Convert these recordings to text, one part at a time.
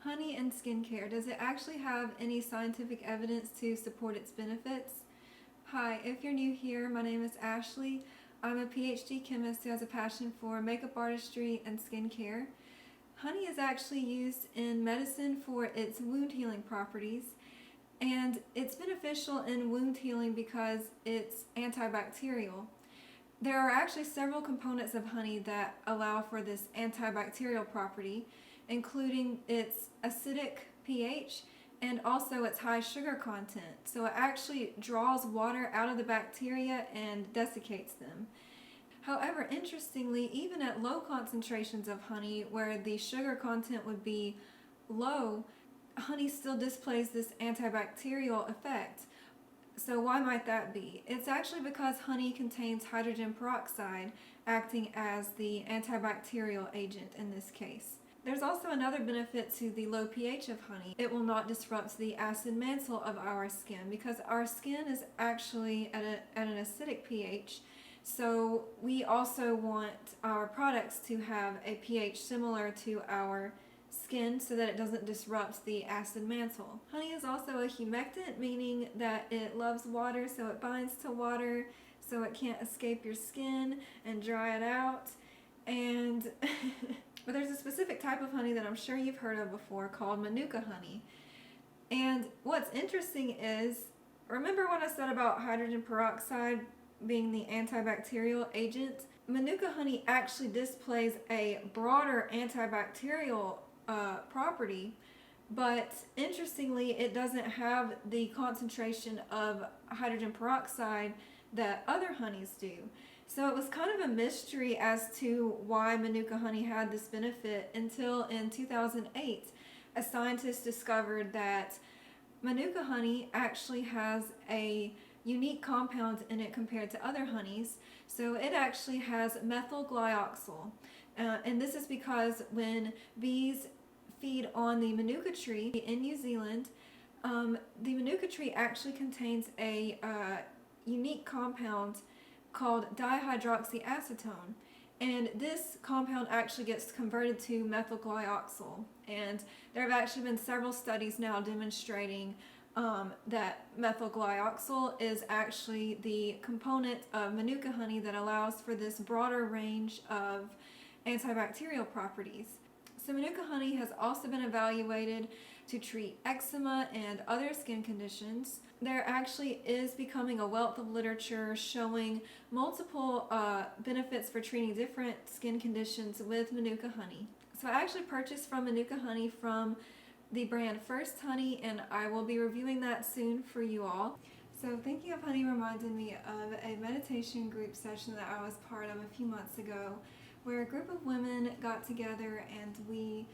Honey and skincare, does it actually have any scientific evidence to support its benefits? Hi, if you're new here, my name is Ashley. I'm a PhD chemist who has a passion for makeup artistry and skincare. Honey is actually used in medicine for its wound healing properties, and it's beneficial in wound healing because it's antibacterial. There are actually several components of honey that allow for this antibacterial property, including its acidic pH and also its high sugar content. So it actually draws water out of the bacteria and desiccates them. However, interestingly, even at low concentrations of honey, where the sugar content would be low, honey still displays this antibacterial effect. So why might that be? It's actually because honey contains hydrogen peroxide, acting as the antibacterial agent in this case. There's also another benefit to the low pH of honey. It will not disrupt the acid mantle of our skin because our skin is actually at an acidic pH. So we also want our products to have a pH similar to our skin so that it doesn't disrupt the acid mantle. Honey is also a humectant, meaning that it loves water, so it binds to water so it can't escape your skin and dry it out. And but there's a specific type of honey that I'm sure you've heard of before called Manuka honey. And what's interesting is, remember when I said about hydrogen peroxide being the antibacterial agent? Manuka honey actually displays a broader antibacterial property, but interestingly it doesn't have the concentration of hydrogen peroxide that other honeys do. So it was kind of a mystery as to why Manuka honey had this benefit until in 2008 a scientist discovered that Manuka honey actually has a unique compound in it compared to other honeys. So it actually has methyl glyoxal, and this is because when bees feed on the Manuka tree in New Zealand, the Manuka tree actually contains a unique compound called dihydroxyacetone, and this compound actually gets converted to methyl glyoxal, and there have actually been several studies now demonstrating that methyl glyoxal is actually the component of Manuka honey that allows for this broader range of antibacterial properties. So Manuka honey has also been evaluated to treat eczema and other skin conditions. There actually is becoming a wealth of literature showing multiple benefits for treating different skin conditions with Manuka honey. So I actually purchased from Manuka honey from the brand First Honey, and I will be reviewing that soon for you all. So thinking of honey reminded me of a meditation group session that I was part of a few months ago, where a group of women got together and we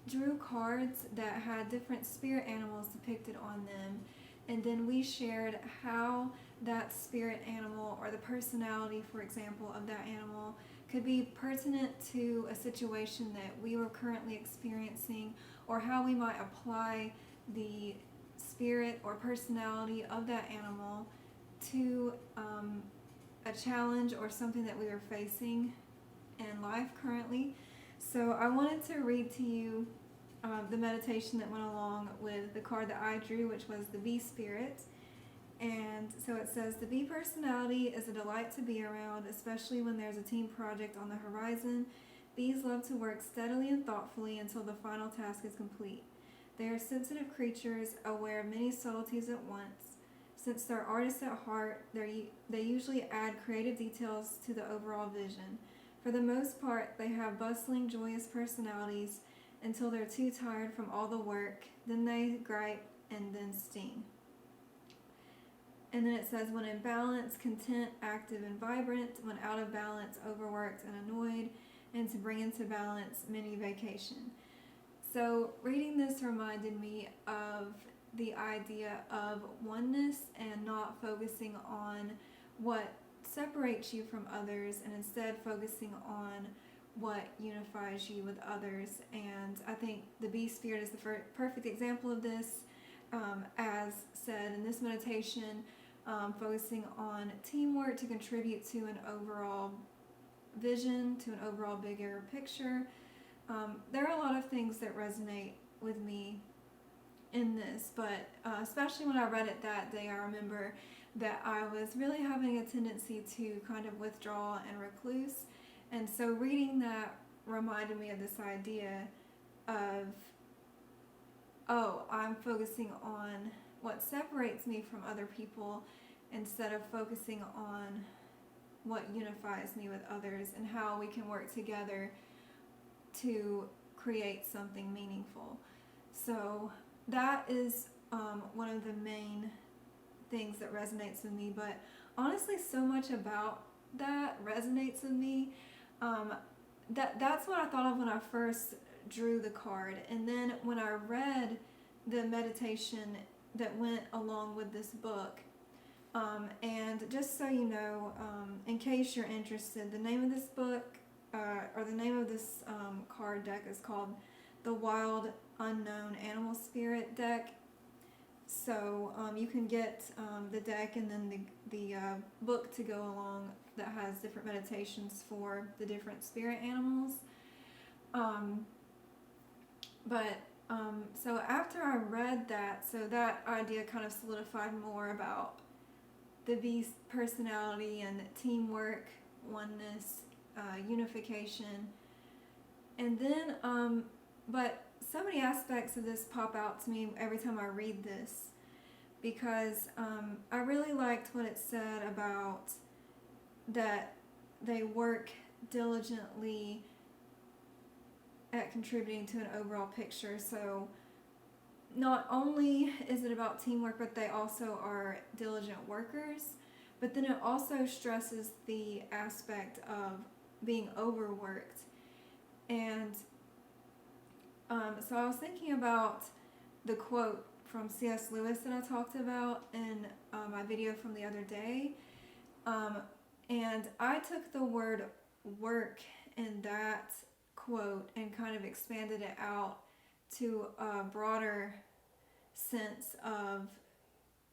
drew cards that had different spirit animals depicted on them, and then we shared how that spirit animal, or the personality, for example, of that animal could be pertinent to a situation that we were currently experiencing, or how we might apply the spirit or personality of that animal to a challenge or something that we were facing in life currently. So I wanted to read to you the meditation that went along with the card that I drew, which was the bee spirit. And so it says, the bee personality is a delight to be around, especially when there's a team project on the horizon. Bees love to work steadily and thoughtfully until the final task is complete. They are sensitive creatures, aware of many subtleties at once. Since they're artists at heart, they usually add creative details to the overall vision. For the most part, they have bustling, joyous personalities until they're too tired from all the work. Then they gripe and then sting. And then it says, when in balance, content, active, and vibrant. When out of balance, overworked and annoyed. And to bring into balance, mini vacation. So reading this reminded me of the idea of oneness and not focusing on what separates you from others, and instead focusing on what unifies you with others. And I think the bee spirit is the perfect example of this. As said in this meditation, focusing on teamwork to contribute to an overall vision, to an overall bigger picture. There are a lot of things that resonate with me in this, but especially when I read it that day, I remember that I was really having a tendency to kind of withdraw and recluse. And so reading that reminded me of this idea of, oh, I'm focusing on what separates me from other people instead of focusing on what unifies me with others and how we can work together to create something meaningful. So that is one of the main things that resonates with me, but honestly so much about that resonates with me. That's what I thought of when I first drew the card, and then when I read the meditation that went along with this book, and just so you know, in case you're interested, the name of this book or the name of this card deck is called the Wild Unknown Animal Spirit deck. So you can get the deck and then the book to go along that has different meditations for the different spirit animals. So after I read that, so that idea kind of solidified more about the beast personality and teamwork, oneness, unification. And then, but so many aspects of this pop out to me every time I read this, because I really liked what it said about that they work diligently at contributing to an overall picture. So not only is it about teamwork, but they also are diligent workers. But then it also stresses the aspect of being overworked. And so I was thinking about the quote from C.S. Lewis that I talked about in my video from the other day. And I took the word work in that quote and kind of expanded it out to a broader sense of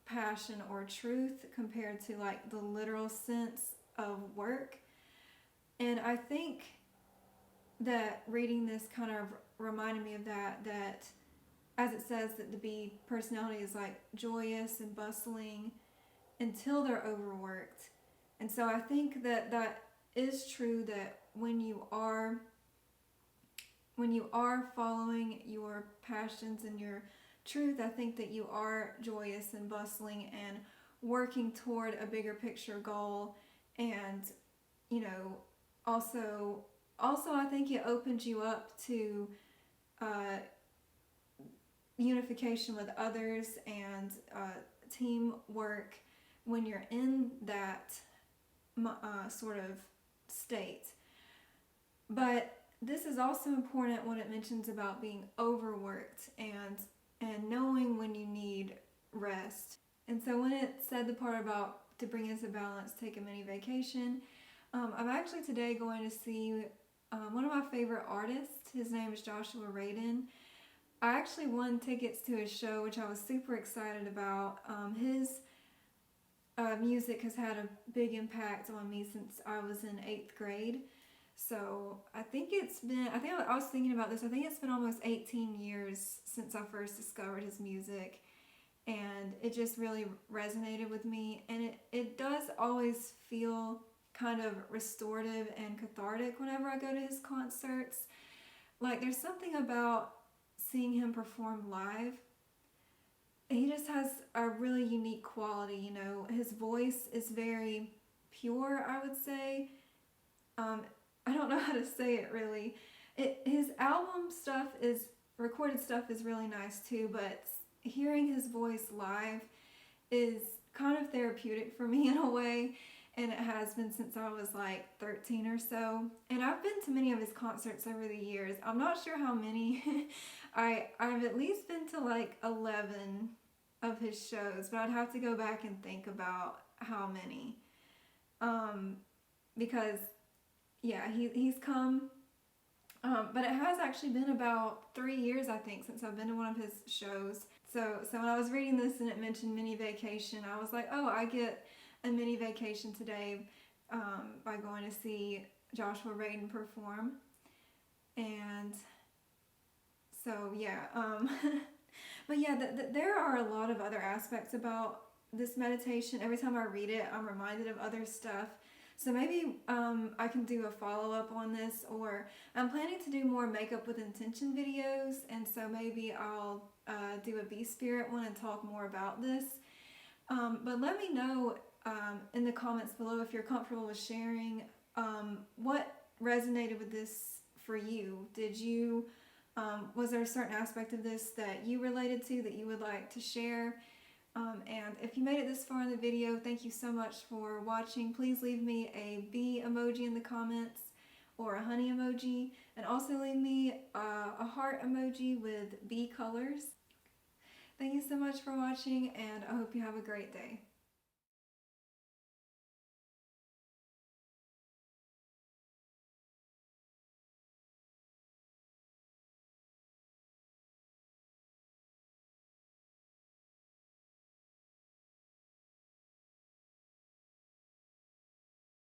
passion or truth compared to like the literal sense of work. And I think that reading this kind of reminded me of that as it says that the bee personality is like joyous and bustling until they're overworked. And so I think that that is true, that when you are following your passions and your truth, I think that you are joyous and bustling and working toward a bigger picture goal. And also I think it opens you up to unification with others and teamwork when you're in that sort of state. But this is also important when it mentions about being overworked and knowing when you need rest. And so when it said the part about to bring us a balance, take a mini vacation, I'm actually today going to see one of my favorite artists. His name is Joshua Radin. I actually won tickets to his show, which I was super excited about. His music has had a big impact on me since I was in 8th grade. So I was thinking about this, I think it's been almost 18 years since I first discovered his music, and it just really resonated with me. And it does always feel kind of restorative and cathartic whenever I go to his concerts. Like there's something about seeing him perform live. He just has a really unique quality, his voice is very pure, I would say. I don't know how to say it really. His recorded stuff is really nice too, but hearing his voice live is kind of therapeutic for me in a way, and it has been since I was like 13 or so. And I've been to many of his concerts over the years. I'm not sure how many. I've at least been to like 11 of his shows, but I'd have to go back and think about how many. Because he's come, but it has actually been about 3 years, I think, since I've been to one of his shows. So when I was reading this and it mentioned mini vacation, I was like, oh, I get a mini vacation today by going to see Joshua Radin perform. And So yeah, but yeah, there are a lot of other aspects about this meditation. Every time I read it, I'm reminded of other stuff. So maybe I can do a follow-up on this, or I'm planning to do more makeup with intention videos, and so maybe I'll do a Be Spirit one and talk more about this. But let me know in the comments below if you're comfortable with sharing what resonated with this for you. Was there a certain aspect of this that you related to that you would like to share? And if you made it this far in the video, thank you so much for watching. Please leave me a bee emoji in the comments or a honey emoji, and also leave me a heart emoji with bee colors. Thank you so much for watching, and I hope you have a great day.